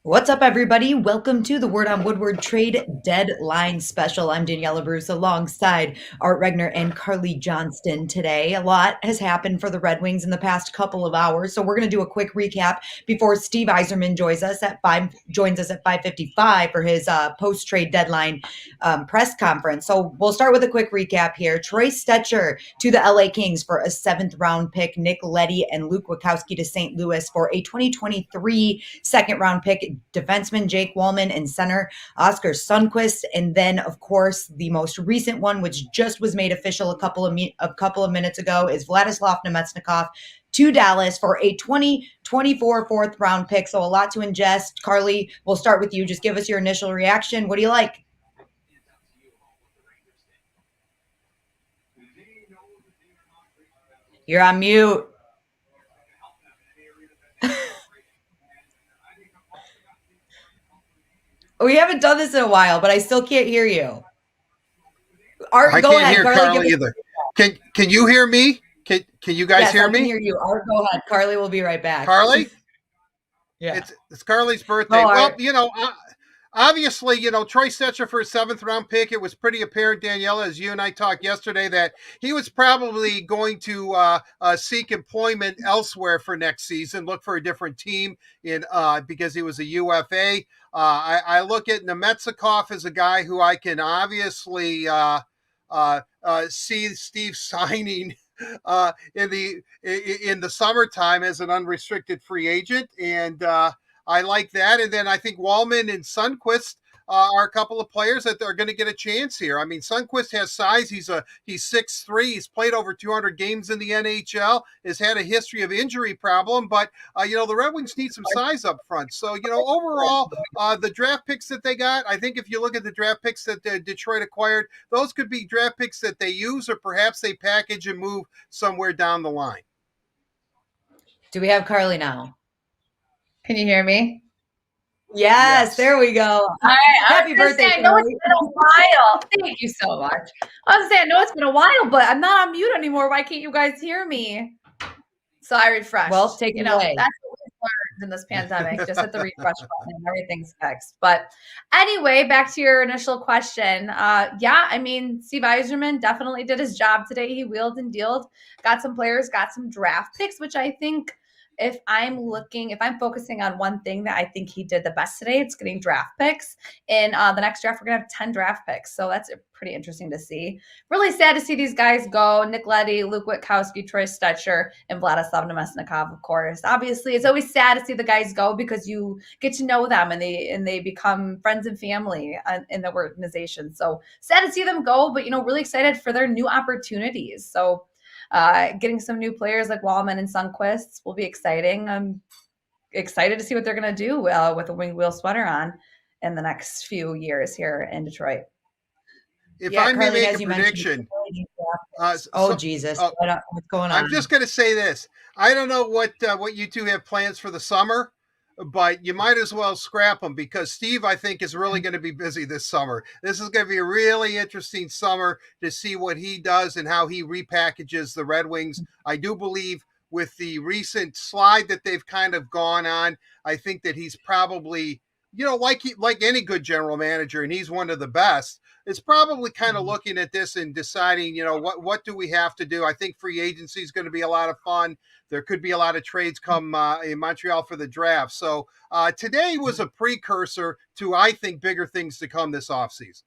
What's up, everybody? Welcome to the Word on Woodward Trade Deadline special. I'm Daniella Bruce alongside Art Regner and Carley Johnston today. A lot has happened for the Red Wings in the past couple of hours, so we're going to do a quick recap before Steve Yzerman joins us at 5:55 for his post-trade deadline press conference. So we'll start with a quick recap here. Troy Stecher to the LA Kings for a 7th-round pick. Nick Leddy and Luke Witkowski to St. Louis for a 2023 second-round pick. Defenseman Jake Wallman and center Oscar Sundqvist. And then, of course, the most recent one, which just was made official a couple of minutes ago, is Vladislav Nemetsnikov to Dallas for a 2024 4th-round pick. So a lot to ingest. Carley, we'll start with you. Just give us your initial reaction. What do you like? You're on mute. We haven't done this in a while, but I still can't hear you. Art, I can't hear Carley either. Can you hear me? Can you guys hear me? I can hear you. Art, go ahead. Carley will be right back. Carley? Yeah. It's Carley's birthday. Well, obviously, Troy Stecher for a 7th-round pick. It was pretty apparent, Daniella, as you and I talked yesterday, that he was probably going to seek employment elsewhere for next season, look for a different team because he was a UFA. I look at Nemetsnikov as a guy who I can obviously see Steve signing in the summertime as an unrestricted free agent, and I like that. And then I think Wallman and Sundqvist are a couple of players that are going to get a chance here. I mean, Sundqvist has size. He's 6'3". He's played over 200 games in the NHL, has had a history of injury problem, but, the Red Wings need some size up front. So, overall, the draft picks that they got, I think if you look at the draft picks that Detroit acquired, those could be draft picks that they use or perhaps they package and move somewhere down the line. Do we have Carley now? Can you hear me? Yes, there we go. All right. Happy birthday. I know it's been a while. Thank you so much. I was saying, I know it's been a while, but I'm not on mute anymore. Why can't you guys hear me? So I refreshed. Well, take it away. That's what we've learned in this pandemic. Just hit the refresh button and everything's fixed. But anyway, back to your initial question. Steve Yzerman definitely did his job today. He wheeled and dealed, got some players, got some draft picks, which I think if I'm focusing on one thing that I think he did the best today, it's getting draft picks. In the next draft, we're going to have 10 draft picks. So that's pretty interesting to see. Really sad to see these guys go. Nick Leddy, Luke Witkowski, Troy Stecher, and Vladislav Nemetsnikov, of course. Obviously, it's always sad to see the guys go because you get to know them and they become friends and family in the organization. So sad to see them go, but, really excited for their new opportunities. So getting some new players like Wallman and Sundqvist will be exciting. I'm excited to see what they're going to do with a wing wheel sweater on in the next few years here in Detroit. If I may make a prediction. Jesus. What's going on? I'm just going to say this. I don't know what you two have plans for the summer, but you might as well scrap them because Steve, I think, is really going to be busy this summer. This is going to be a really interesting summer to see what he does and how he repackages the Red Wings. I do believe with the recent slide that they've kind of gone on, I think that he's probably, like any good general manager, and he's one of the best, is probably kind of looking at this and deciding, what do we have to do? I think free agency is going to be a lot of fun. There could be a lot of trades come in Montreal for the draft. So today was a precursor to, I think, bigger things to come this offseason.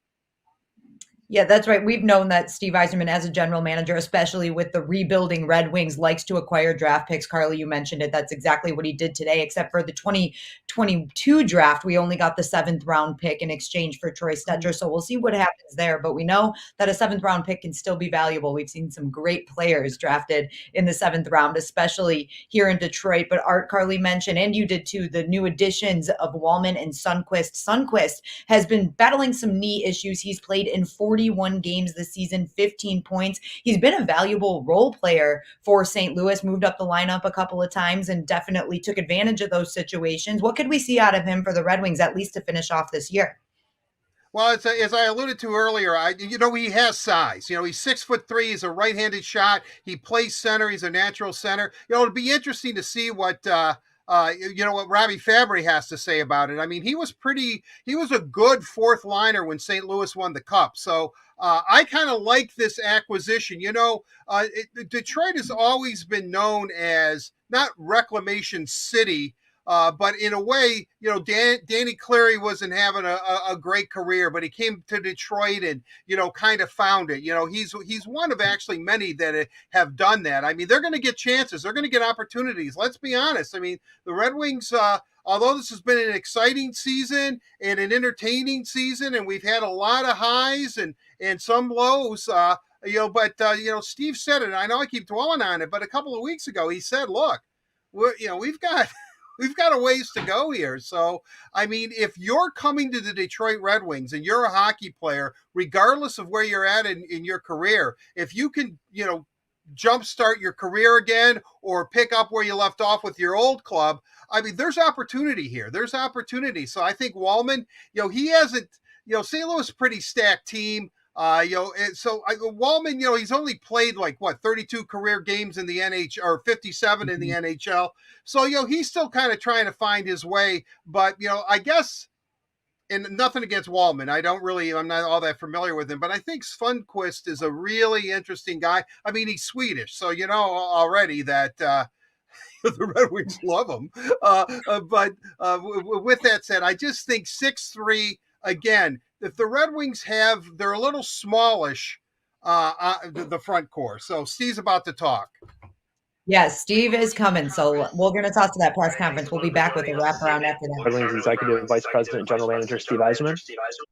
Yeah, that's right. We've known that Steve Yzerman, as a general manager, especially with the rebuilding Red Wings, likes to acquire draft picks. Carley, you mentioned it. That's exactly what he did today, except for the 2022 draft. We only got the 7th-round pick in exchange for Troy Stecher, so we'll see what happens there. But we know that a 7th-round pick can still be valuable. We've seen some great players drafted in the 7th round, especially here in Detroit. But Art, Carley mentioned, and you did too, the new additions of Wallman and Sundqvist. Sundqvist has been battling some knee issues. He's played in 41 games this season, 15 points. He's been a valuable role player for St. Louis, moved up the lineup a couple of times and definitely took advantage of those situations. What could we see out of him for the Red Wings, at least to finish off this year? Well, as I alluded to earlier, he has size. He's 6'3". He's a right-handed shot. He plays center. He's a natural center. It'll be interesting to see what what Robbie Fabry has to say about it. I mean, he was a good fourth liner when St. Louis won the Cup. So I kind of like this acquisition. Detroit has always been known as not Reclamation City. But in a way, Danny Cleary wasn't having a great career, but he came to Detroit and, kind of found it. He's one of actually many that have done that. I mean, they're going to get chances. They're going to get opportunities. Let's be honest. I mean, the Red Wings, although this has been an exciting season and an entertaining season, and we've had a lot of highs and some lows, Steve said it, and I know I keep dwelling on it, but a couple of weeks ago, he said, look, we've got a ways to go here. So, I mean, if you're coming to the Detroit Red Wings and you're a hockey player, regardless of where you're at in your career, if you can, jumpstart your career again or pick up where you left off with your old club, I mean, there's opportunity here. There's opportunity. So I think Wallman, he hasn't, St. Louis pretty stacked team. Wallman, he's only played 32 career games in the NHL or 57 in the NHL. So, he's still kind of trying to find his way. But, I guess, and nothing against Wallman, I'm not all that familiar with him, but I think Sundqvist is a really interesting guy. I mean, he's Swedish, so already that the Red Wings love him. With that said, I just think 6'3", again, if the Red Wings they're a little smallish, the front core. So Steve's about to talk. Yes, Steve is coming. So we're going to talk to that press conference. We'll be back with a wraparound after that. Red Wings Executive Vice President, General Manager Steve Yzerman.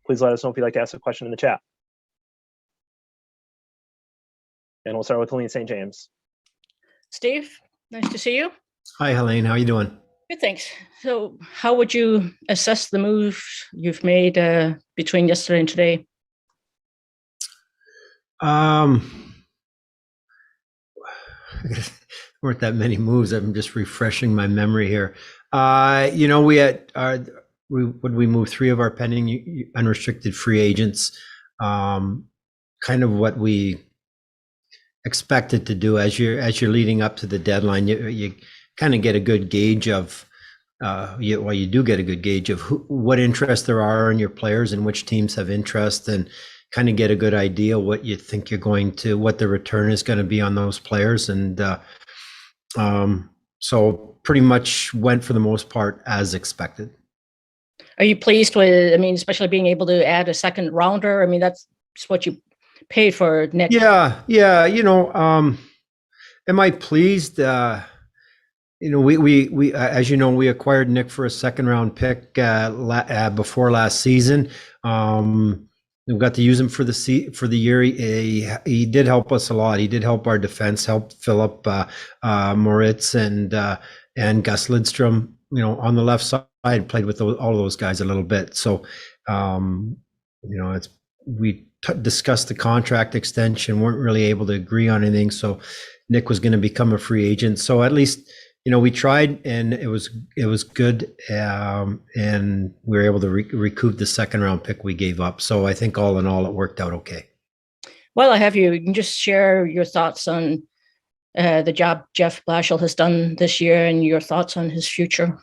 Please let us know if you'd like to ask a question in the chat. And we'll start with Helene St. James. Steve, nice to see you. Hi, Helene. How are you doing? Good, thanks. So how would you assess the move you've made between yesterday and today? Weren't that many moves. I'm just refreshing my memory here. We moved 3 of our pending unrestricted free agents. Kind of what we expected to do as you're leading up to the deadline. You kind of get a good gauge of you do get a good gauge of what interest there are in your players and which teams have interest, and kind of get a good idea what you think what the return is going to be on those players. And so pretty much went for the most part as expected. Are you pleased with, especially being able to add a second rounder? That's what you paid for, Nick. Yeah. Am I pleased? We as you know, we acquired Nick for a second round pick before last season. We got to use him for the year. He did help us a lot. He did help our defense, helped Philip Moritz and Gus Lidstrom. On the left side, played with all of those guys a little bit. So, we discussed the contract extension, weren't really able to agree on anything. So Nick was going to become a free agent. So at least, we tried, and it was good. And we were able to recoup the second round pick we gave up. So I think all in all, it worked out okay. Well, I have you can just share your thoughts on the job Jeff Blashill has done this year and your thoughts on his future.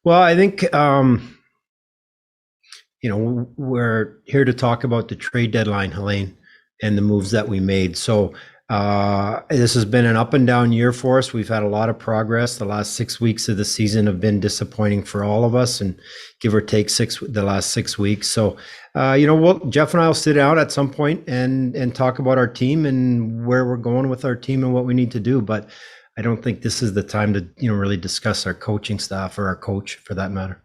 Well, I think, we're here to talk about the trade deadline, Helene, and the moves that we made. So this has been an up and down year for us. We've had a lot of progress. The last 6 weeks of the season have been disappointing for all of us, and give or take the last 6 weeks. So, Jeff and I will sit down at some point and talk about our team and where we're going with our team and what we need to do. But I don't think this is the time to, really discuss our coaching staff or our coach for that matter.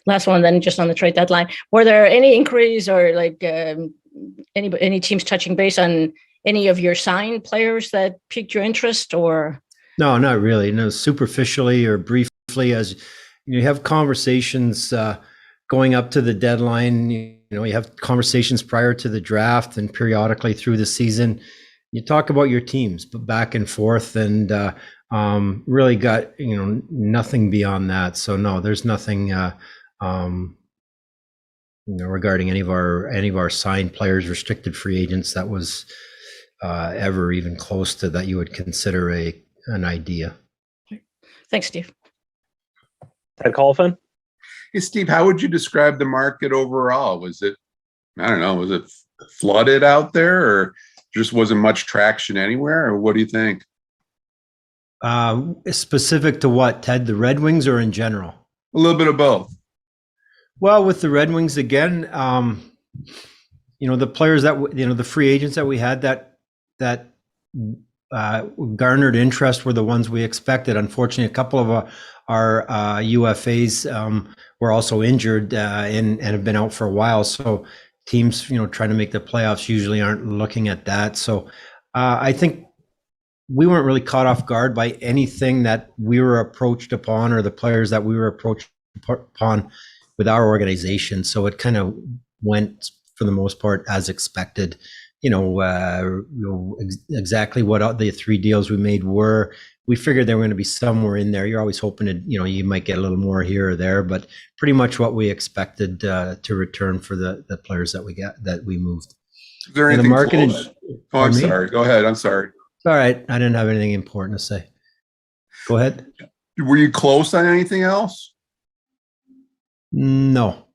Last one, then, just on the trade deadline. Were there any inquiries or any teams touching base on any of your signed players that piqued your interest, or? No, not really. No, superficially or briefly, as you have conversations going up to the deadline. You have conversations prior to the draft and periodically through the season. You talk about your teams, but back and forth, and really got nothing beyond that. So no, there's nothing regarding any of our signed players, restricted free agents, that was ever even close to that you would consider an idea. Thanks, Steve. Ted Colfin? Hey, Steve, how would you describe the market overall? Was it, I don't know, was it flooded out there, or just wasn't much traction anywhere, or what do you think? Specific to what, Ted? The Red Wings or in general? A little bit of both. Well, with the Red Wings again, the players that the free agents that we had that garnered interest were the ones we expected. Unfortunately, a couple of our UFAs were also injured and have been out for a while. So teams, trying to make the playoffs usually aren't looking at that. So I think we weren't really caught off guard by anything that we were approached upon, or the players that we were approached upon with our organization. So it kind of went, for the most part, as expected. Exactly what the 3 deals we made were. We figured they were going to be somewhere in there. You're always hoping to, you might get a little more here or there, but pretty much what we expected to return for the players that we moved. Is there anything market? Oh, I'm sorry. Go ahead. I'm sorry. It's all right. I didn't have anything important to say. Go ahead. Were you close on anything else? No.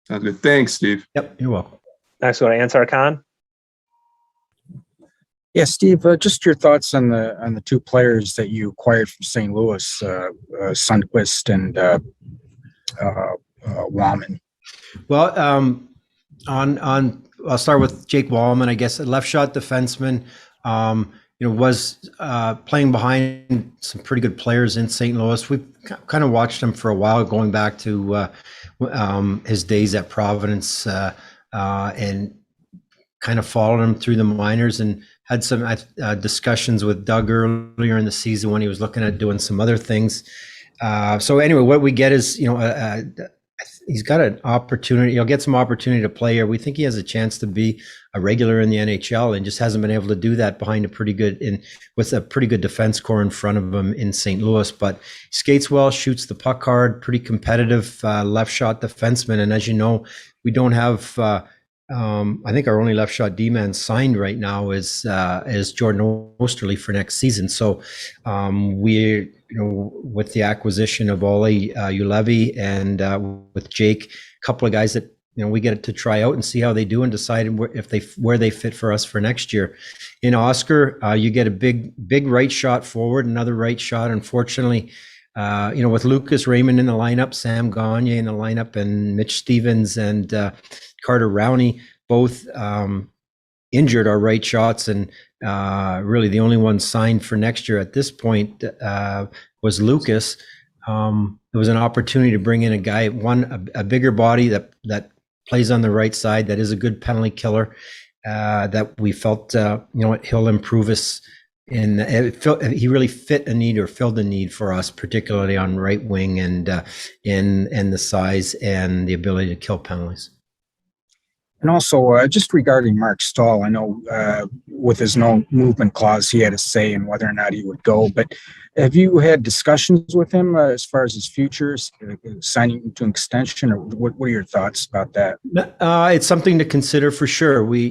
Sounds good. Thanks, Steve. Yep, you're welcome. Next, go to Ansar Khan. Yeah, Steve, just your thoughts on the 2 players that you acquired from St. Louis, Sundqvist and Wallman. Well, I'll start with Jake Wallman, I guess, a left shot defenseman. Was playing behind some pretty good players in St. Louis. We've kind of watched him for a while, going back to his days at Providence, and kind of followed him through the minors, and had some discussions with Doug earlier in the season when he was looking at doing some other things. So anyway, what we get is, he's got an opportunity. He'll get some opportunity to play here. We think he has a chance to be a regular in the NHL, and just hasn't been able to do that with a pretty good defense core in front of him in St. Louis. But skates well, shoots the puck hard, pretty competitive left shot defenseman. And as you know, we don't have. I think our only left shot D-man signed right now is Jordan Osterley for next season. So we, with the acquisition of Olli Juolevi and with Jake, a couple of guys that we get to try out and see how they do and decide where they fit for us for next year. In Oscar, you get a big right shot forward, another right shot. Unfortunately, with Lucas Raymond in the lineup, Sam Gagne in the lineup, and Mitch Stevens and Carter Rowney both injured our right shots, and really the only one signed for next year at this point was Lucas. It was an opportunity to bring in a guy, a bigger body that plays on the right side, that is a good penalty killer, that we felt he'll improve us. And he really fit a need, or filled a need for us, particularly on right wing, and the size and the ability to kill penalties. And also, just regarding Mark Stahl, I know with his no movement clause, he had a say in whether or not he would go. But have you had discussions with him as far as his future, signing to an extension, or what are your thoughts about that? It's something to consider for sure. We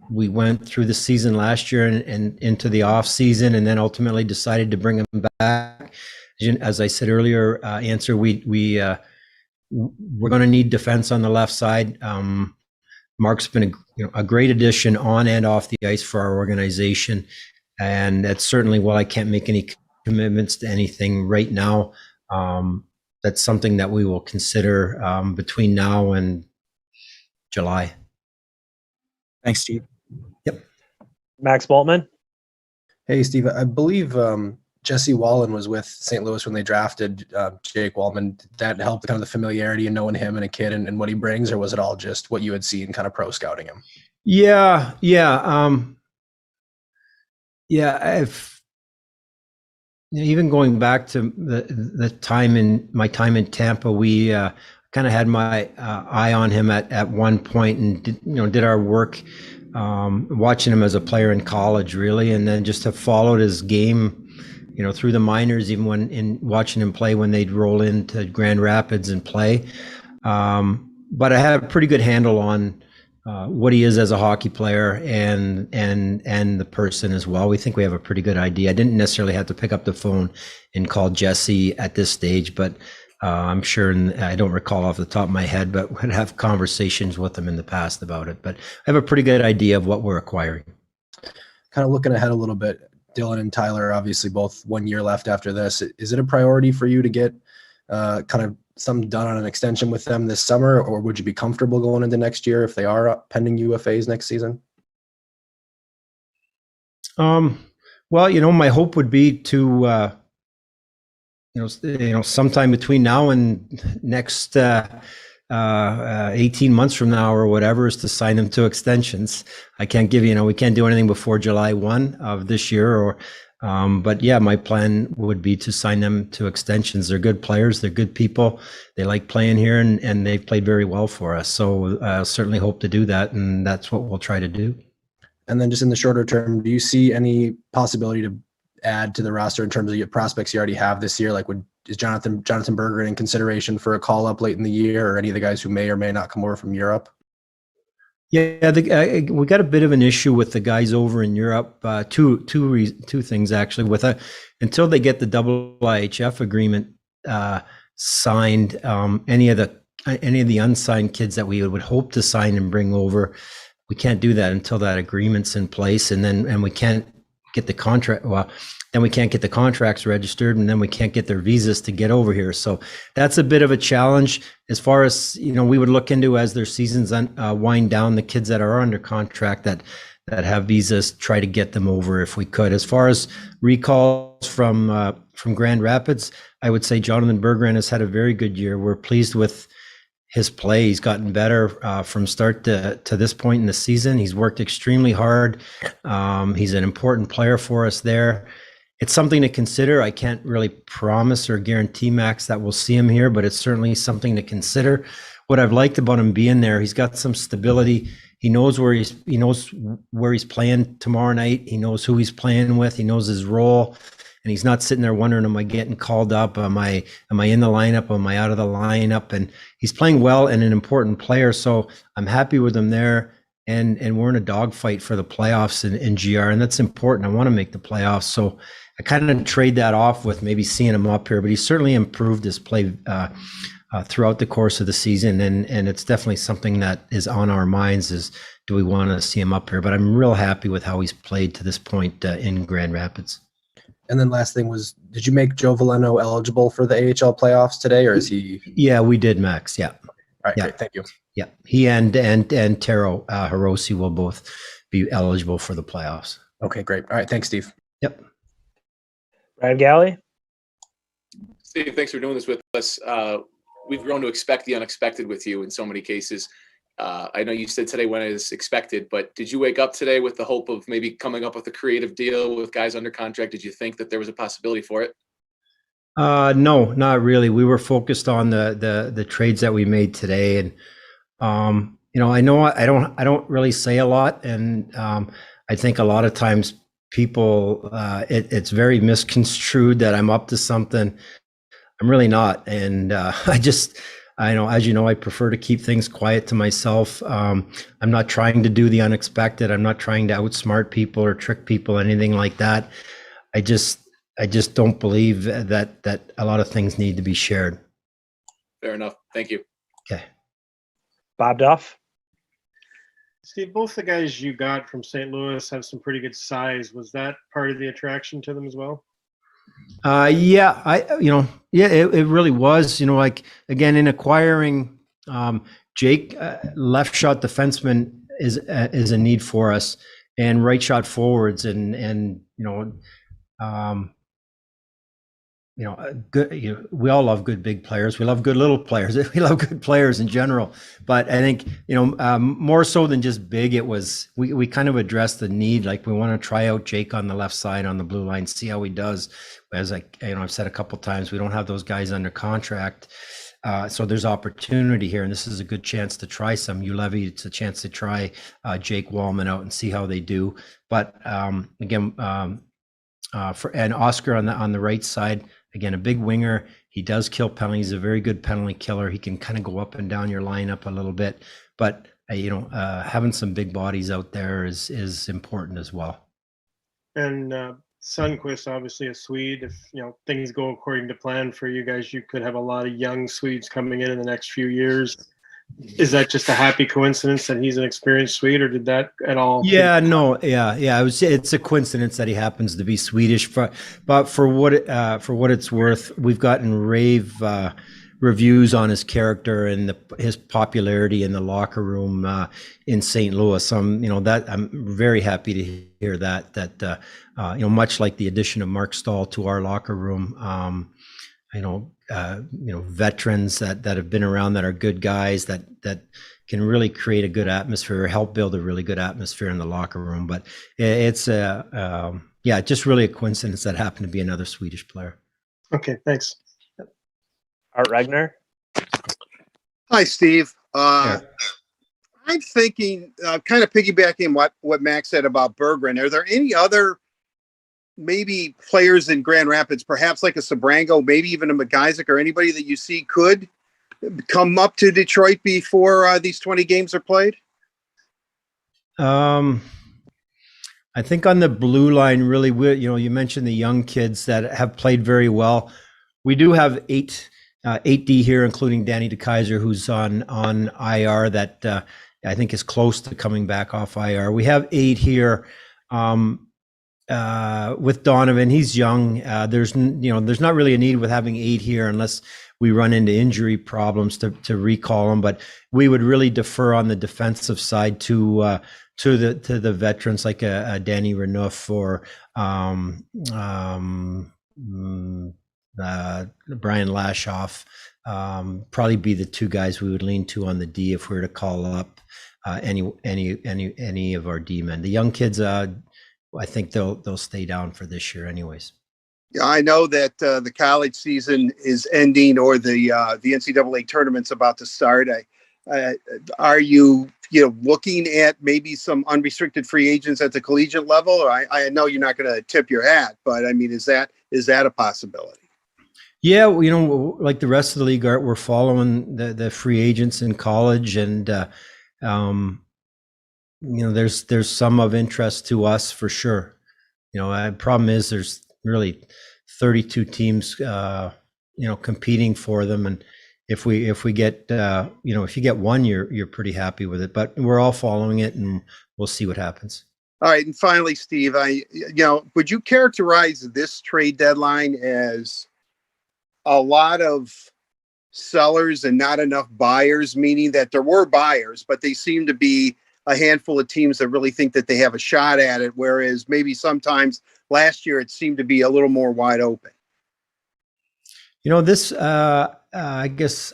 went through the season last year and into the off season, and then ultimately decided to bring him back. As I said earlier, we're going to need defense on the left side. Mark's been a great addition on and off the ice for our organization, and that's certainly, while I can't make any commitments to anything right now, that's something that we will consider between now and July. Thanks, Steve. Yep. Max Boltman. Hey, Steve. I believe Jesse Wallen was with St. Louis when they drafted Jake Wallman. Did that help kind of the familiarity and knowing him and a kid and what he brings, or was it all just what you had seen kind of pro scouting him? Yeah. Even going back to my time in Tampa, we kind of had my eye on him at one point, and did our work watching him as a player in college, really, and then just have followed his game through the minors, even when in watching him play when they'd roll into Grand Rapids and play. But I have a pretty good handle on what he is as a hockey player and the person as well. We think we have a pretty good idea. I didn't necessarily have to pick up the phone and call Jesse at this stage, but I'm sure, and I don't recall off the top of my head, but would have conversations with him in the past about it. But I have a pretty good idea of what we're acquiring. Kind of looking ahead a little bit, Dylan and Tyler, obviously both 1 year left after this. Is it a priority for you to get kind of something done on an extension with them this summer, or would you be comfortable going into next year if they are pending UFAs next season? Well, my hope would be to, sometime between now and next 18 months from now or whatever, is to sign them to extensions. I can't give we can't do anything before July 1 of this year, but yeah, my plan would be to sign them to extensions. They're good players. They're good people. They like playing here, and they've played very well for us. So I certainly hope to do that, and that's what we'll try to do. And then just in the shorter term, do you see any possibility to add to the roster in terms of your prospects you already have this year? Like, is Jonathan Berger in consideration for a call up late in the year, or any of the guys who may or may not come over from Europe? Yeah, we got a bit of an issue with the guys over in Europe. Two things actually. Until they get the IHF agreement signed, any of the unsigned kids that we would hope to sign and bring over, we can't do that until that agreement's in place, and we can't get the contract. Well, then we can't get the contracts registered, and then we can't get their visas to get over here. So that's a bit of a challenge. As far as we would look into as their seasons wind down, the kids that are under contract that have visas, try to get them over if we could. As far as recalls from Grand Rapids, I would say Jonathan Bergeron has had a very good year. We're pleased with his play. He's gotten better from start to this point in the season. He's worked extremely hard. He's an important player for us there. It's something to consider. I can't really promise or guarantee, Max, that we'll see him here, but it's certainly something to consider. What I've liked about him being there, he's got some stability. He knows where he's playing tomorrow night. He knows who he's playing with. He knows his role, and he's not sitting there wondering, am I getting called up? Am I in the lineup? Am I out of the lineup? And he's playing well and an important player. So I'm happy with him there. And we're in a dogfight for the playoffs in GR, and that's important. I want to make the playoffs. So I kind of trade that off with maybe seeing him up here, but he's certainly improved his play throughout the course of the season. And it's definitely something that is on our minds is, do we want to see him up here? But I'm real happy with how he's played to this point in Grand Rapids. And then last thing was, did you make Joe Veleno eligible for the AHL playoffs today, or is he? Yeah, we did, Max. Yeah. All right, yeah. Great. Thank you. Yeah, he and Taro Hiroshi will both be eligible for the playoffs. Okay, great. All right, thanks, Steve. Yep. Brad Galley. Steve, thanks for doing this with us. We've grown to expect the unexpected with you in so many cases. I know you said today when it is expected, but did you wake up today with the hope of maybe coming up with a creative deal with guys under contract? Did you think that there was a possibility for it? No, not really. We were focused on the trades that we made today, and I know I don't really say a lot, and I think a lot of times people it's very misconstrued that I'm up to something. I'm really not, and I know, as you know, I prefer to keep things quiet to myself. I'm not trying to do the unexpected. I'm not trying to outsmart people or trick people, anything like that. I just don't believe that a lot of things need to be shared. Fair enough. Thank you. Okay. Bob Duff. Steve, both the guys you got from St. Louis have some pretty good size. Was that part of the attraction to them as well? Yeah, it really was, like, again, in acquiring Jake, left shot defenseman is a need for us, and right shot forwards, and good. We all love good big players. We love good little players. We love good players in general. But I think more so than just big, it was we kind of addressed the need. Like, we want to try out Jake on the left side on the blue line, see how he does. As I've said a couple of times, we don't have those guys under contract, so there's opportunity here, and this is a good chance to try some. Ulevy, it's a chance to try Jake Wallman out and see how they do. But again. and Oscar on the right side. Again, a big winger. He does kill penalties. He's a very good penalty killer. He can kind of go up and down your lineup a little bit, but having some big bodies out there is important as well. And Sundqvist, obviously a Swede. If things go according to plan for you guys, you could have a lot of young Swedes coming in the next few years. Is that just a happy coincidence that he's an experienced Swede, or did that at all? Yeah, no, yeah. It's a coincidence that he happens to be Swedish. But for what it's worth, we've gotten rave reviews on his character and his popularity in the locker room in St. Louis. I'm very happy to hear that. Much like the addition of Mark Stahl to our locker room. Veterans that have been around, that are good guys, that can really create a good atmosphere, or help build a really good atmosphere in the locker room. But it's just really a coincidence that happened to be another Swedish player. Okay, thanks. Art Regner. Hi, Steve. I'm thinking, kind of piggybacking what Max said about Berggren. Are there any other maybe players in Grand Rapids, perhaps like a Sabrango, maybe even a McIsaac, or anybody that you see could come up to Detroit before these 20 games are played? I think on the blue line, really, you mentioned the young kids that have played very well. We do have 8D here, including Danny DeKaiser, who's on IR, that I think is close to coming back off IR. We have 8 here. With Donovan, he's young. There's not really a need with having 8 here unless we run into injury problems to recall him. But we would really defer on the defensive side to the veterans like a Danny Renouf or Brian Lashoff. Probably be the 2 guys we would lean to on the D if we were to call up any of our D men. The young kids, I think they'll stay down for this year anyways. Yeah, I know that the college season is ending, or the NCAA tournament's about to start. Are you looking at maybe some unrestricted free agents at the collegiate level? Or I know you're not going to tip your hat, but I mean, is that a possibility? Yeah, like the rest of the league, Art, we're following the free agents in college, and there's some of interest to us for sure. The problem is there's really 32 teams, competing for them, and if we get, if you get one, you're pretty happy with it. But we're all following it, and we'll see what happens. All right, and finally, Steve, would you characterize this trade deadline as a lot of sellers and not enough buyers? Meaning that there were buyers, but they seem to be a handful of teams that really think that they have a shot at it, whereas maybe sometimes last year it seemed to be a little more wide open. This, I guess,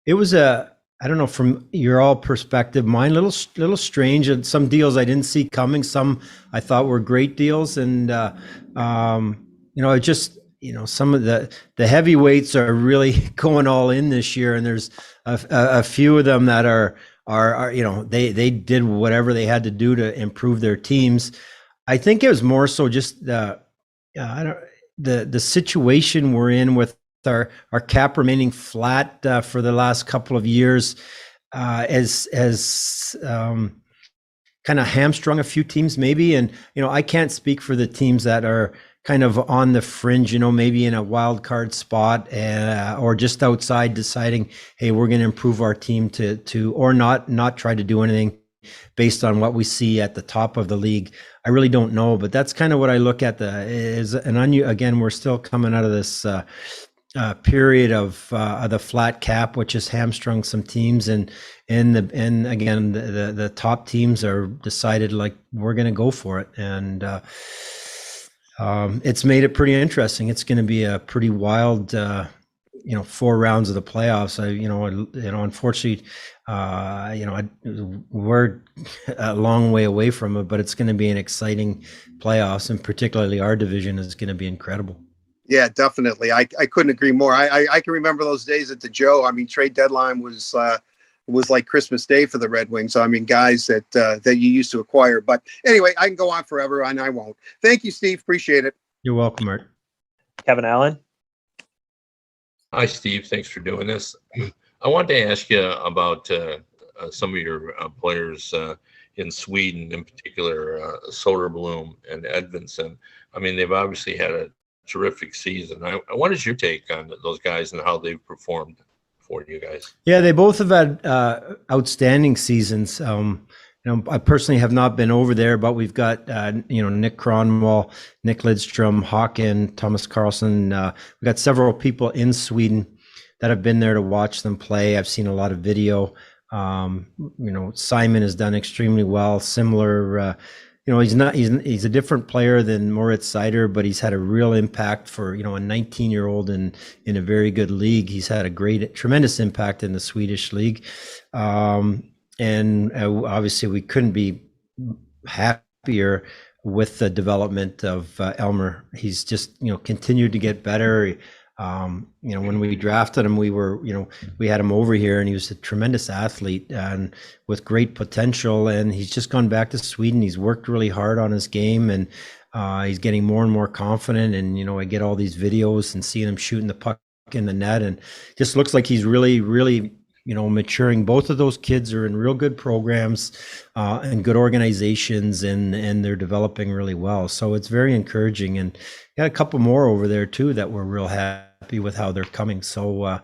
it was I don't know, from your all perspective, mine, little strange, and some deals I didn't see coming. Some I thought were great deals, and it just, some of the heavyweights are really going all in this year, and there's a few of them that are they did whatever they had to do to improve their teams. I think it was more so just the situation we're in with our cap remaining flat for the last couple of years has kind of hamstrung a few teams maybe. And, I can't speak for the teams that are kind of on the fringe, maybe in a wild card spot or just outside deciding, hey, we're going to improve our team to or not try to do anything based on what we see at the top of the league. I really don't know, but that's kind of what I look at. Again, we're still coming out of this period of the flat cap, which has hamstrung some teams, and again the top teams are decided like we're going to go for it, and it's made it pretty interesting. It's going to be a pretty wild 4 rounds of the playoffs. Unfortunately, we're a long way away from it, but it's going to be an exciting playoffs, and particularly our division is going to be incredible. Yeah, definitely. I couldn't agree more. I can remember those days at the Joe. I mean, trade deadline was was like Christmas Day for the Red Wings. I mean, guys that you used to acquire. But anyway, I can go on forever, and I won't. Thank you, Steve. Appreciate it. You're welcome, Art. Kevin Allen. Hi, Steve. Thanks for doing this. I wanted to ask you about some of your players in Sweden, in particular, Soderblom and Edvinsson. I mean, they've obviously had a terrific season. What is your take on those guys and how they've performed for you guys? Yeah, they both have had outstanding seasons. I personally have not been over there, but we've got Nick Cronwall, Nick Lidstrom, Håkan, Thomas Carlson. We've got several people in Sweden that have been there to watch them play. I've seen a lot of video. Simon has done extremely well. Similar, he's a different player than Moritz Seider, but he's had a real impact for, a 19-year-old in a very good league. He's had a tremendous impact in the Swedish league. And obviously we couldn't be happier with the development of Elmer. He's just, continued to get better. When we drafted him, we had him over here, and he was a tremendous athlete and with great potential. And he's just gone back to Sweden. He's worked really hard on his game, and he's getting more and more confident. And, I get all these videos and seeing him shooting the puck in the net, and just looks like he's really, really, maturing. Both of those kids are in real good programs and good organizations, and they're developing really well. So it's very encouraging. And got a couple more over there too that we're real happy with how they're coming. So,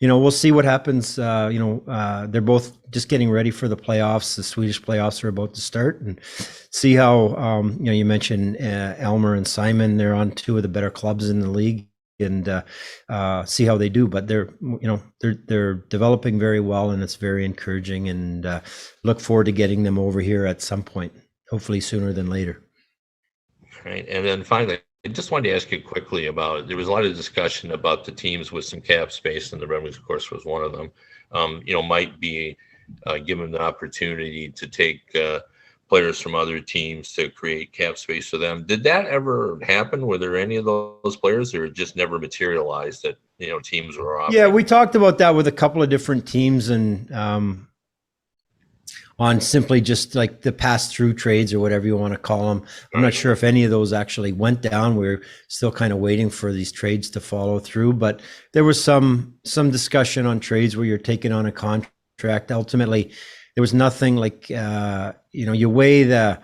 we'll see what happens. They're both just getting ready for the playoffs. The Swedish playoffs are about to start, and see how, you mentioned Elmer and Simon, they're on two of the better clubs in the league, and see how they do. But they're developing very well, and it's very encouraging, and look forward to getting them over here at some point, hopefully sooner than later. Right. And then finally, I just wanted to ask you quickly about, there was a lot of discussion about the teams with some cap space, and the Red Wings, of course, was one of them, might be given the opportunity to take players from other teams to create cap space for them. Did that ever happen? Were there any of those players, or it just never materialized that, teams were offering? Yeah, we talked about that with a couple of different teams, and on simply just like the pass-through trades or whatever you want to call them. I'm not sure if any of those actually went down. We're still kind of waiting for these trades to follow through, but there was some discussion on trades where you're taking on a contract. Ultimately, there was nothing like, you weigh and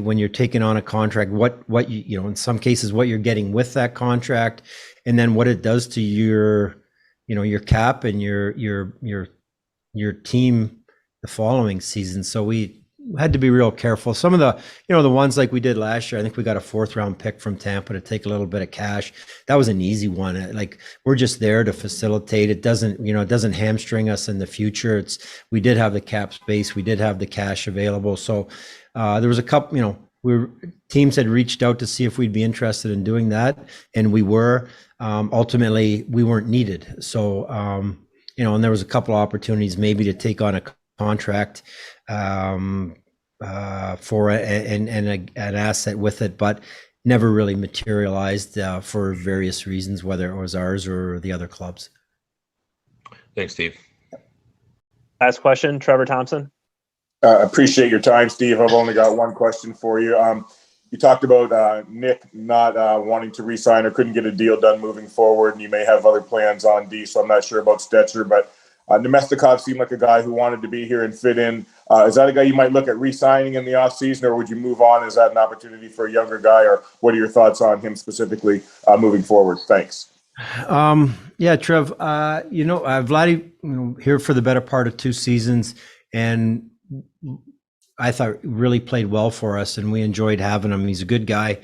when you're taking on a contract, what in some cases, what you're getting with that contract, and then what it does to your cap and your team the following season. So we had to be real careful. Some of the, the ones like we did last year, I think we got a 4th-round pick from Tampa to take a little bit of cash. That was an easy one. Like, we're just there to facilitate. It doesn't, it doesn't hamstring us in the future. We did have the cap space. We did have the cash available. So there was a couple, teams had reached out to see if we'd be interested in doing that, and we were. Ultimately, we weren't needed. So, and there was a couple of opportunities maybe to take on a contract for an asset with it, but never really materialized for various reasons, whether it was ours or the other clubs. Thanks, Steve. Last question, Trevor Thompson. Appreciate your time, Steve. I've only got one question for you. You talked about Nick not wanting to re-sign or couldn't get a deal done moving forward, and you may have other plans on D, so I'm not sure about Stetzer, but Nemestikov seemed like a guy who wanted to be here and fit in. Is that a guy you might look at re-signing in the offseason, or would you move on? Is that an opportunity for a younger guy, or what are your thoughts on him specifically moving forward? Thanks. Yeah, Trev, Vladdy, here for the better part of 2 seasons, and I thought really played well for us, and we enjoyed having him. He's a good guy.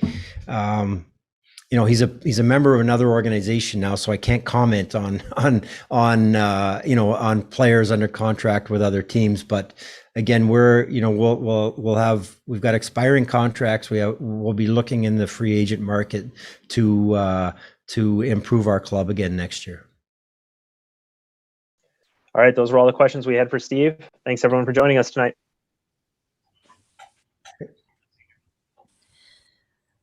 He's a member of another organization now, so I can't comment on players under contract with other teams. But again, we've got expiring contracts. We'll be looking in the free agent market to improve our club again next year. All right, those were all the questions we had for Steve. Thanks everyone for joining us tonight.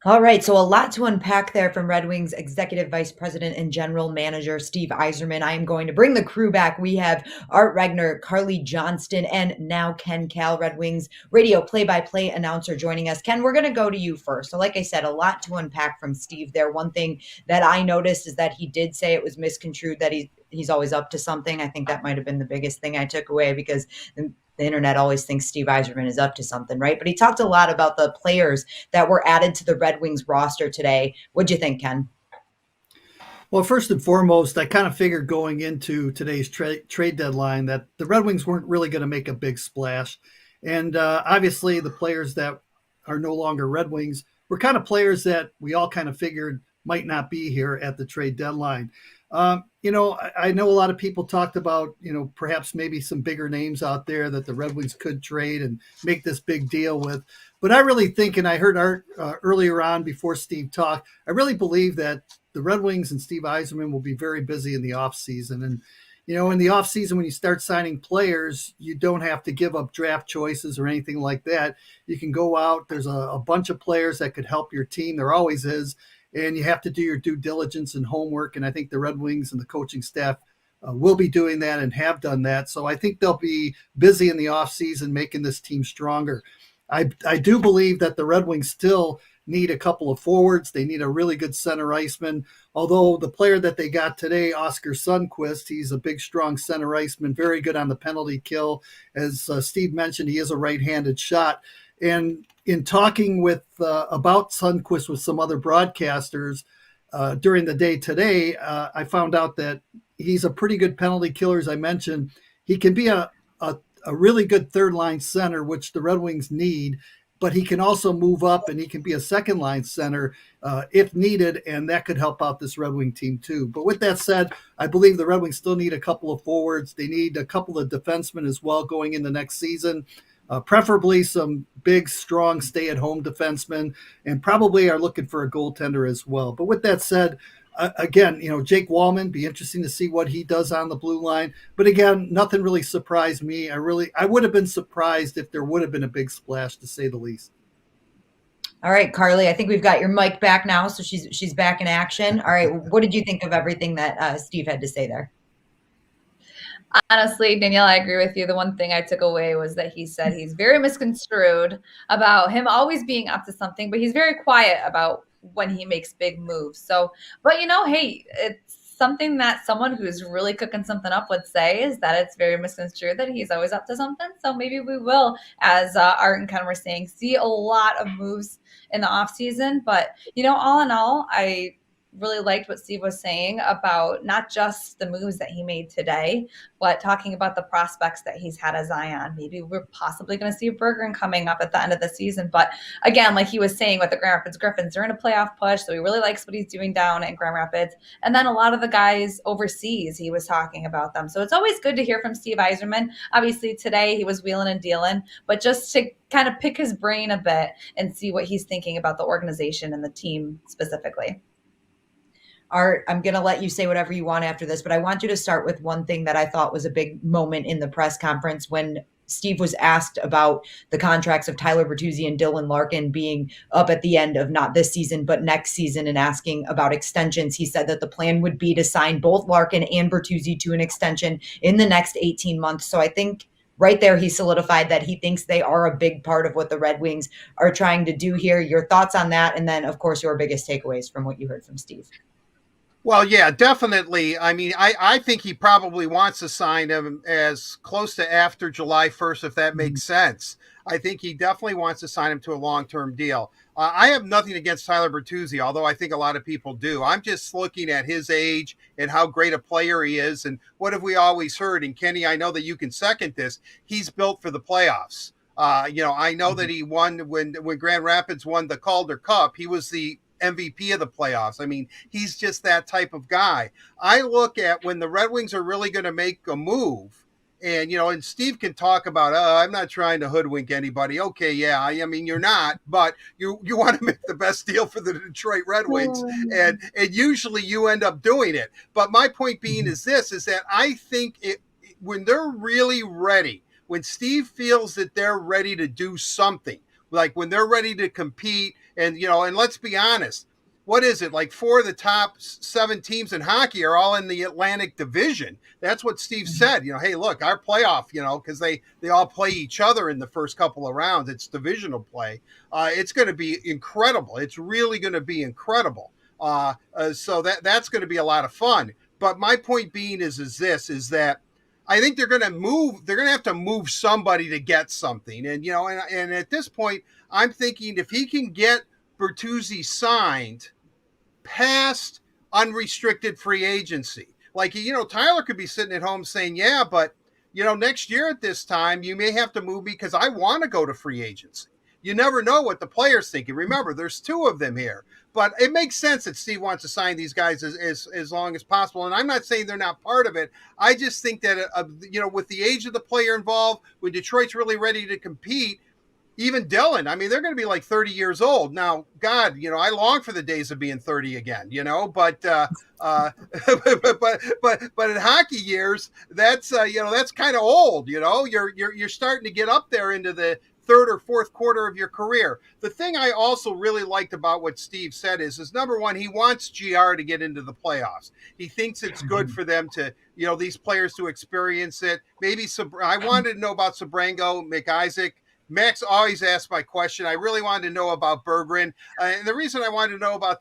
All right, so a lot to unpack there from Red Wings Executive Vice President and General Manager Steve Yzerman. I am going to bring the crew back. We have Art Regner, Carley Johnston, and now Ken Kal, Red Wings radio play-by-play announcer, joining us. Ken, we're going to go to you first. So like I said, a lot to unpack from Steve there. One thing that I noticed is that he did say it was misconstrued that he's always up to something. I think that might have been the biggest thing I took away, because the internet always thinks Steve Yzerman is up to something, right? But he talked a lot about the players that were added to the Red Wings roster today. What'd you think, Ken? Well, first and foremost, I kind of figured going into today's trade deadline that the Red Wings weren't really going to make a big splash. And obviously, the players that are no longer Red Wings were kind of players that we all kind of figured might not be here at the trade deadline. I know a lot of people talked about, perhaps maybe some bigger names out there that the Red Wings could trade and make this big deal with. But I really think, and I heard Art earlier on before Steve talked, I really believe that the Red Wings and Steve Yzerman will be very busy in the offseason. And, in the offseason, when you start signing players, you don't have to give up draft choices or anything like that. You can go out. There's a bunch of players that could help your team. There always is. And you have to do your due diligence and homework. And I think the Red Wings and the coaching staff will be doing that and have done that. So I think they'll be busy in the offseason making this team stronger. I do believe that the Red Wings still need a couple of forwards. They need a really good center iceman. Although the player that they got today, Oskar Sundqvist, he's a big, strong center iceman, very good on the penalty kill. As Steve mentioned, he is a right-handed shot. And in talking with about Sundqvist with some other broadcasters during the day today, I found out that he's a pretty good penalty killer, as I mentioned. He can be a really good third-line center, which the Red Wings need, but he can also move up and he can be a second-line center if needed, and that could help out this Red Wing team too. But with that said, I believe the Red Wings still need a couple of forwards. They need a couple of defensemen as well going into next season. Preferably some big, strong, stay-at-home defensemen, and probably are looking for a goaltender as well. But with that said, again, Jake Wallman, be interesting to see what he does on the blue line. But again, nothing really surprised me. I would have been surprised if there would have been a big splash, to say the least. All right, Carley, I think we've got your mic back now, so she's back in action. All right, what did you think of everything that Steve had to say there? Honestly, Danielle, I agree with you. The one thing I took away was that he said he's very misconstrued about him always being up to something, but he's very quiet about when he makes big moves. So, but hey, it's something that someone who's really cooking something up would say, is that it's very misconstrued that he's always up to something. So maybe we will, as Art and Ken were saying, see a lot of moves in the offseason. But, all in all, I really liked what Steve was saying about not just the moves that he made today, but talking about the prospects that he's had as Zion. Maybe we're possibly going to see Bergeron coming up at the end of the season. But again, like he was saying with the Grand Rapids Griffins, they're in a playoff push, so he really likes what he's doing down in Grand Rapids. And then a lot of the guys overseas, he was talking about them. So it's always good to hear from Steve Yzerman. Obviously today he was wheeling and dealing, but just to kind of pick his brain a bit and see what he's thinking about the organization and the team specifically. Art, I'm going to let you say whatever you want after this, but I want you to start with one thing that I thought was a big moment in the press conference when Steve was asked about the contracts of Tyler Bertuzzi and Dylan Larkin being up at the end of not this season, but next season, and asking about extensions. He said that the plan would be to sign both Larkin and Bertuzzi to an extension in the next 18 months. So I think right there, he solidified that he thinks they are a big part of what the Red Wings are trying to do here. Your thoughts on that? And then, of course, your biggest takeaways from what you heard from Steve. Well, yeah, definitely. I mean, I think he probably wants to sign him as close to after July 1st, if that makes sense. I think he definitely wants to sign him to a long-term deal. I have nothing against Tyler Bertuzzi, although I think a lot of people do. I'm just looking at his age and how great a player he is. And what have we always heard? And Kenny, I know that you can second this. He's built for the playoffs. I know that he won when Grand Rapids won the Calder Cup. He was the MVP of the playoffs. I mean, he's just that type of guy. I look at when the Red Wings are really going to make a move, and and Steve can talk about, I'm not trying to hoodwink anybody. Okay, yeah, I mean you're not, but you want to make the best deal for the Detroit Red Wings, and usually you end up doing it. But my point being is that I think when they're really ready, when Steve feels that they're ready to do something, like when they're ready to compete. And, and let's be honest, what is it? Like 4 of the top 7 teams in hockey are all in the Atlantic Division. That's what Steve said. Hey, look, our playoff, because they all play each other in the first couple of rounds. It's divisional play. It's going to be incredible. It's really going to be incredible. So that's going to be a lot of fun. But my point being is that I think they're going to have to move somebody to get something. And, and at this point, I'm thinking if he can get Bertuzzi signed past unrestricted free agency, like, Tyler could be sitting at home saying, yeah, but, next year at this time, you may have to move me because I want to go to free agency. You never know what the player's thinking. Remember, there's 2 of them here. But it makes sense that Steve wants to sign these guys as long as possible. And I'm not saying they're not part of it. I just think that, with the age of the player involved, when Detroit's really ready to compete, even Dylan, I mean, they're going to be like 30 years old. Now, God, I long for the days of being 30 again, but in hockey years, that's kind of old, you're starting to get up there into the 3rd or 4th quarter of your career. The thing I also really liked about what Steve said is number one, he wants GR to get into the playoffs. He thinks it's good for them to, these players to experience it. Maybe I wanted to know about Sabrango, McIsaac. Max always asked my question. I really wanted to know about Berggren. And the reason I wanted to know about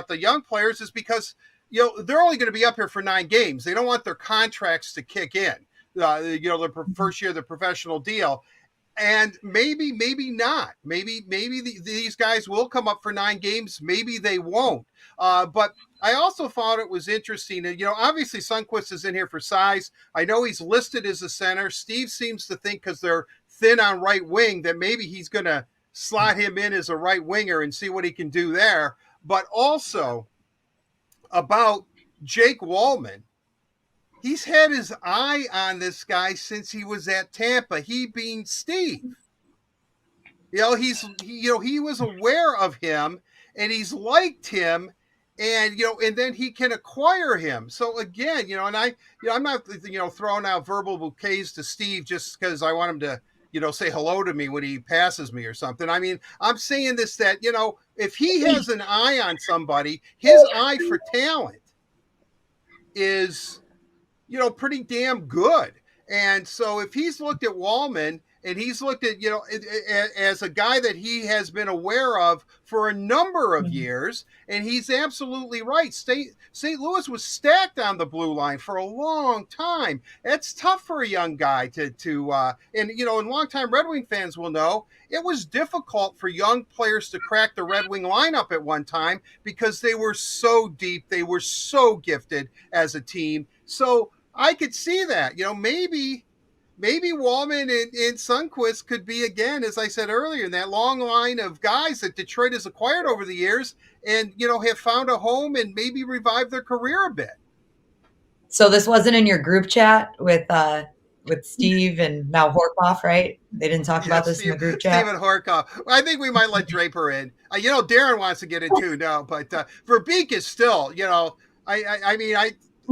the young players is because, they're only going to be up here for 9 games. They don't want their contracts to kick in, the first year of the professional deal. And maybe not. Maybe these guys will come up for 9 games. Maybe they won't. But I also thought it was interesting. And, obviously Sundqvist is in here for size. I know he's listed as a center. Steve seems to think because they're thin on right wing that maybe he's going to slot him in as a right winger and see what he can do there. But also about Jake Wallman. He's had his eye on this guy since he was at Tampa, he being Steve. He was aware of him and he's liked him and, and then he can acquire him. So again, and I'm not, throwing out verbal bouquets to Steve just because I want him to, say hello to me when he passes me or something. I mean, I'm saying this, that, if he has an eye on somebody, his eye for talent is, pretty damn good. And so if he's looked at Wallman and he's looked at, as a guy that he has been aware of for a number of years, and he's absolutely right. St. Louis was stacked on the blue line for a long time. It's tough for a young guy and longtime Red Wing fans will know, it was difficult for young players to crack the Red Wing lineup at one time because they were so deep. They were so gifted as a team. So I could see that, maybe Wallman and Sundqvist could be, again, as I said earlier, in that long line of guys that Detroit has acquired over the years and, have found a home and maybe revived their career a bit. So this wasn't in your group chat with Steve and now Horkoff, right? They didn't talk about this in the group chat. Steve and Horkoff. I think we might let Draper in. Darren wants to get in too. No, but Verbeek is still,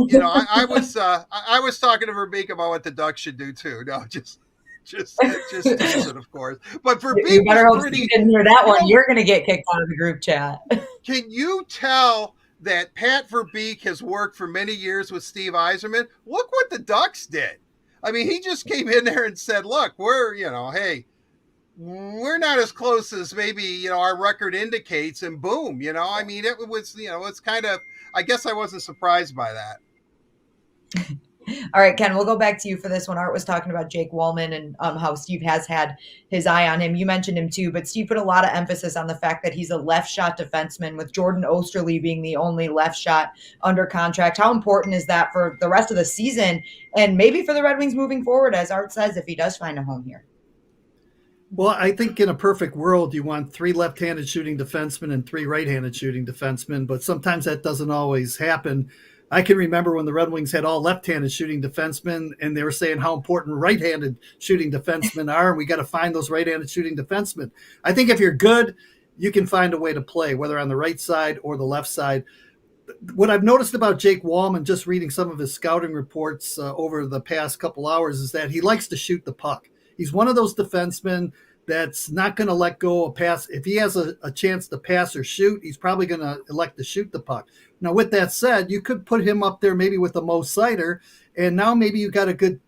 I was talking to Verbeek about what the Ducks should do too. No, just teasing, of course. But Verbeek, you better hope you didn't hear that one. You're going to get kicked out of the group chat. Can you tell that Pat Verbeek has worked for many years with Steve Yzerman? Look what the Ducks did. I mean, he just came in there and said, "Look, we're not as close as maybe our record indicates," and boom, I mean, it was it's kind of. I guess I wasn't surprised by that. All right, Ken, we'll go back to you for this one. Art was talking about Jake Wallman and how Steve has had his eye on him. You mentioned him too, but Steve put a lot of emphasis on the fact that he's a left shot defenseman, with Jordan Osterley being the only left shot under contract. How important is that for the rest of the season and maybe for the Red Wings moving forward, as Art says, if he does find a home here? Well, I think in a perfect world, you want 3 left-handed shooting defensemen and 3 right-handed shooting defensemen, but sometimes that doesn't always happen. I can remember when the Red Wings had all left-handed shooting defensemen, and they were saying how important right-handed shooting defensemen are, and we got to find those right-handed shooting defensemen. I think if you're good, you can find a way to play, whether on the right side or the left side. What I've noticed about Jake Wallman, just reading some of his scouting reports over the past couple hours, is that he likes to shoot the puck. He's one of those defensemen that's not going to let go of pass. If he has a chance to pass or shoot, he's probably going to elect to shoot the puck. Now, with that said, you could put him up there maybe with a Mo Seider, and now maybe you got a good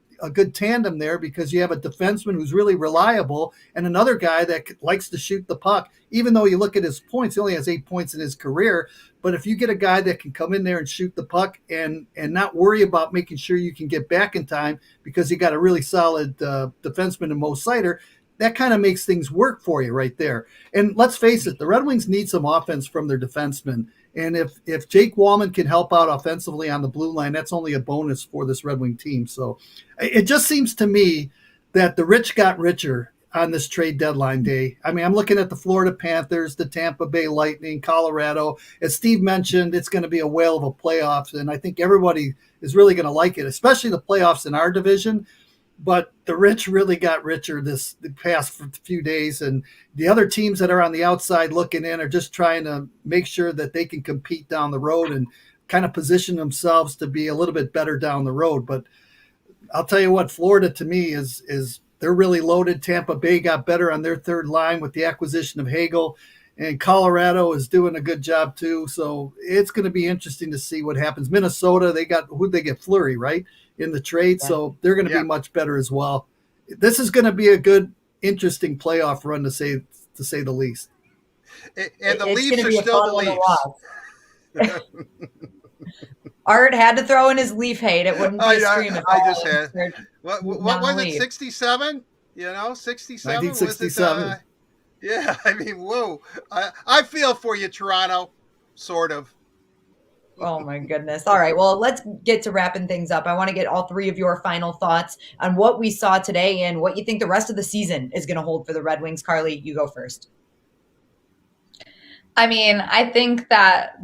tandem there because you have a defenseman who's really reliable and another guy that likes to shoot the puck. Even though you look at his points, he only has 8 points in his career. But if you get a guy that can come in there and shoot the puck and not worry about making sure you can get back in time because you got a really solid defenseman in Mo Seider, that kind of makes things work for you right there. And let's face it, the Red Wings need some offense from their defensemen. And if Jake Wallman can help out offensively on the blue line, that's only a bonus for this Red Wing team. So it just seems to me that the rich got richer on this trade deadline day. I mean, I'm looking at the Florida Panthers, the Tampa Bay Lightning, Colorado. As Steve mentioned, it's going to be a whale of a playoffs, and I think everybody is really going to like it, especially the playoffs in our division. But the rich really got richer the past few days, and the other teams that are on the outside looking in are just trying to make sure that they can compete down the road and kind of position themselves to be a little bit better down the road. But I'll tell you what, Florida to me is they're really loaded. Tampa Bay got better on their third line with the acquisition of Hagel, and Colorado is doing a good job too. So it's going to be interesting to see what happens. Minnesota, who'd they get? Fleury, right? In the trade. So they're going to be much better as well. This is going to be a good, interesting playoff run to say the least. And the Leafs are still the Leafs. Art had to throw in his Leaf hate. It wouldn't be a stream at all. I just had. What was it? 67? 67. 1967. Yeah, I mean, whoa. I feel for you, Toronto. Sort of. Oh my goodness. All right. Well, let's get to wrapping things up. I want to get all three of your final thoughts on what we saw today and what you think the rest of the season is going to hold for the Red Wings. Carly, you go first. I mean, I think that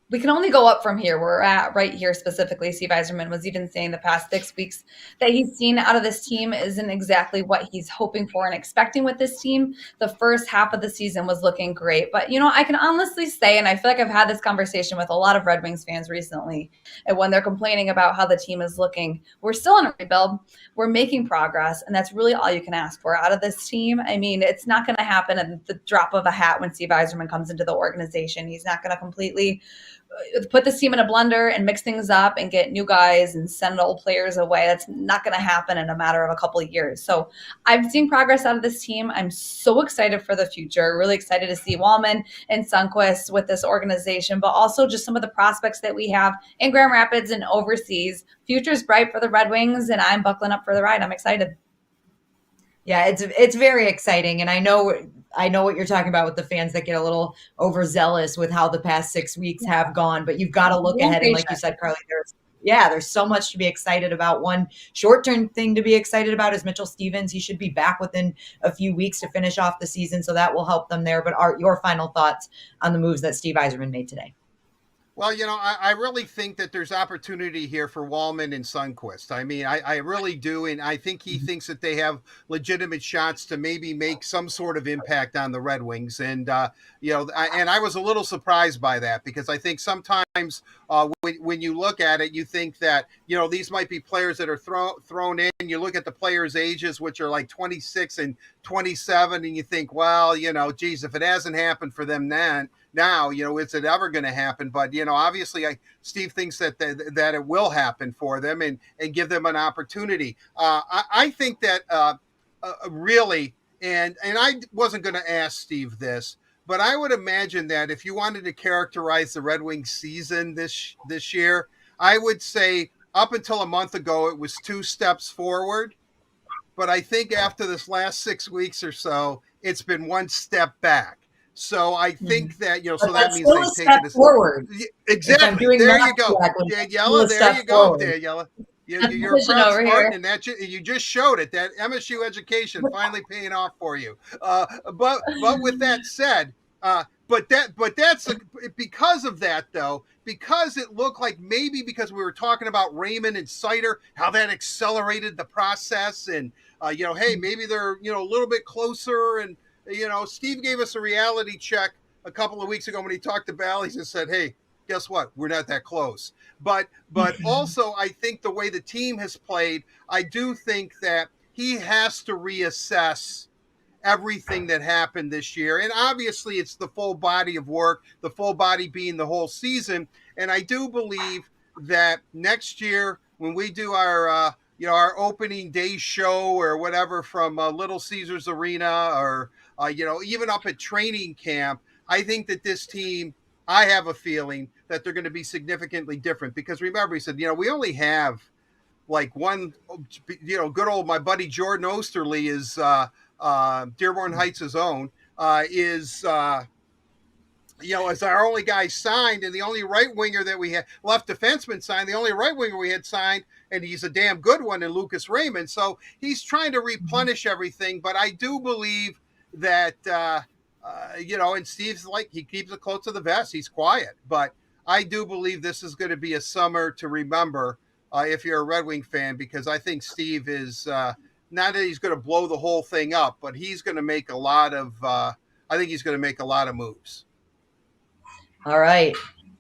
we can only go up from here. We're at right here specifically. Steve Yzerman was even saying the past 6 weeks that he's seen out of this team isn't exactly what he's hoping for and expecting with this team. The first half of the season was looking great. But, I can honestly say, and I feel like I've had this conversation with a lot of Red Wings fans recently, and when they're complaining about how the team is looking, we're still in a rebuild. We're making progress, and that's really all you can ask for out of this team. I mean, it's not going to happen at the drop of a hat when Steve Yzerman comes into the organization. He's not going to completely put this team in a blender and mix things up and get new guys and send old players away. That's not going to happen in a matter of a couple of years. So I'm seeing progress out of this team. I'm so excited for the future. Really excited to see Wallman and Sundqvist with this organization, but also just some of the prospects that we have in Grand Rapids and overseas. Future's bright for the Red Wings, and I'm buckling up for the ride. I'm excited. Yeah, it's very exciting, and I know what you're talking about with the fans that get a little overzealous with how the past 6 weeks have gone, but you've got to look ahead. And like you said, Carly, there's so much to be excited about. One short-term thing to be excited about is Mitchell Stevens. He should be back within a few weeks to finish off the season, so that will help them there. But Art, your final thoughts on the moves that Steve Yzerman made today? Well, I really think that there's opportunity here for Wallman and Sundqvist. I mean, I really do. And I think he thinks that they have legitimate shots to maybe make some sort of impact on the Red Wings. And, and I was a little surprised by that because I think sometimes when you look at it, you think that, these might be players that are thrown in. You look at the players' ages, which are like 26 and 27, and you think, well, geez, if it hasn't happened for them now, is it ever going to happen? But, obviously Steve thinks that it will happen for them and give them an opportunity. I think that really, and I wasn't going to ask Steve this, but I would imagine that if you wanted to characterize the Red Wings season this year, I would say up until a month ago, it was 2 steps forward. But I think after this last 6 weeks or so, it's been 1 step back. So I think that, so that means they've taken this forward. Exactly. There you go. Daniella, there you go, Daniella. You're a proud Spartan, and that you just showed it. That MSU education finally paying off for you. But with that said, but that's because of that though. Because it looked like maybe because we were talking about Raymond and Seider, how that accelerated the process, and hey, maybe they're a little bit closer. And Steve gave us a reality check a couple of weeks ago when he talked to Bally's and said, hey, guess what? We're not that close. But also, I think the way the team has played, I do think that he has to reassess everything that happened this year. And obviously it's the full body of work, the full body being the whole season. And I do believe that next year when we do our, our opening day show or whatever from Little Caesars Arena or, even up at training camp, I think that this team, I have a feeling that they're going to be significantly different because remember, he said, we only have like one, good old, my buddy Jordan Osterley is, Dearborn Heights' own, is our only guy signed and the only right winger that we had, left defenseman signed, the only right winger we had signed, and he's a damn good one in Lucas Raymond. So he's trying to replenish everything, but I do believe that, and Steve's like, he keeps it close to the vest. He's quiet, but I do believe this is going to be a summer to remember if you're a Red Wing fan, because I think Steve is, not that he's going to blow the whole thing up, but he's going to make a lot of, I think he's going to make a lot of moves. All right.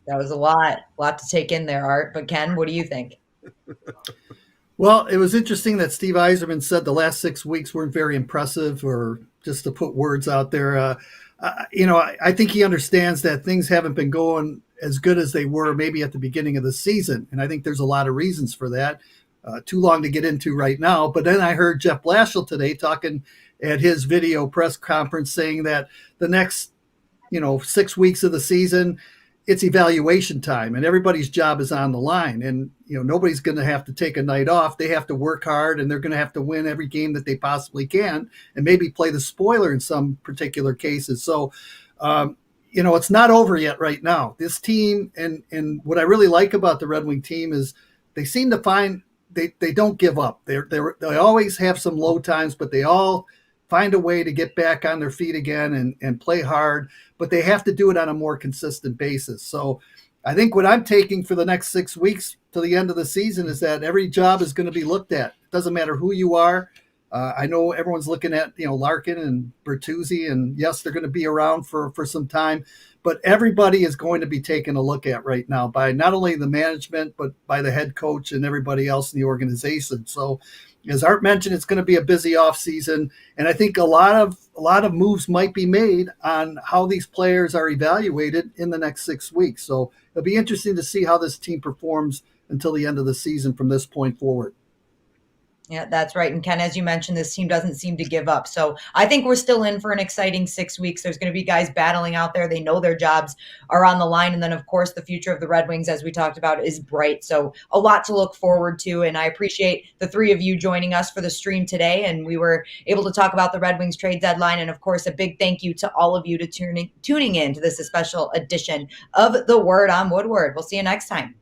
That was a lot to take in there, Art. But Ken, what do you think? Well, it was interesting that Steve Yzerman said the last 6 weeks weren't very impressive, or just to put words out there. I think he understands that things haven't been going as good as they were maybe at the beginning of the season. And I think there's a lot of reasons for that. Too long to get into right now. But then I heard Jeff Blashill today talking at his video press conference saying that the next, 6 weeks of the season, it's evaluation time and everybody's job is on the line. And, nobody's going to have to take a night off. They have to work hard and they're going to have to win every game that they possibly can and maybe play the spoiler in some particular cases. So, it's not over yet right now. This team and what I really like about the Red Wing team is they seem to find they don't give up. They always have some low times, but they all find a way to get back on their feet again and play hard, but they have to do it on a more consistent basis. So I think what I'm taking for the next 6 weeks to the end of the season is that every job is going to be looked at. It doesn't matter who you are. I know everyone's looking at, Larkin and Bertuzzi, and yes, they're going to be around for some time, but everybody is going to be taken a look at right now by not only the management, but by the head coach and everybody else in the organization. So as Art mentioned, it's going to be a busy off season. And I think a lot of moves might be made on how these players are evaluated in the next 6 weeks. So it'll be interesting to see how this team performs until the end of the season from this point forward. Yeah, that's right. And Ken, as you mentioned, this team doesn't seem to give up. So I think we're still in for an exciting 6 weeks. There's going to be guys battling out there. They know their jobs are on the line. And then, of course, the future of the Red Wings, as we talked about, is bright. So a lot to look forward to. And I appreciate the three of you joining us for the stream today. And we were able to talk about the Red Wings trade deadline. And, of course, a big thank you to all of you to tuning in to this special edition of The Word on Woodward. We'll see you next time.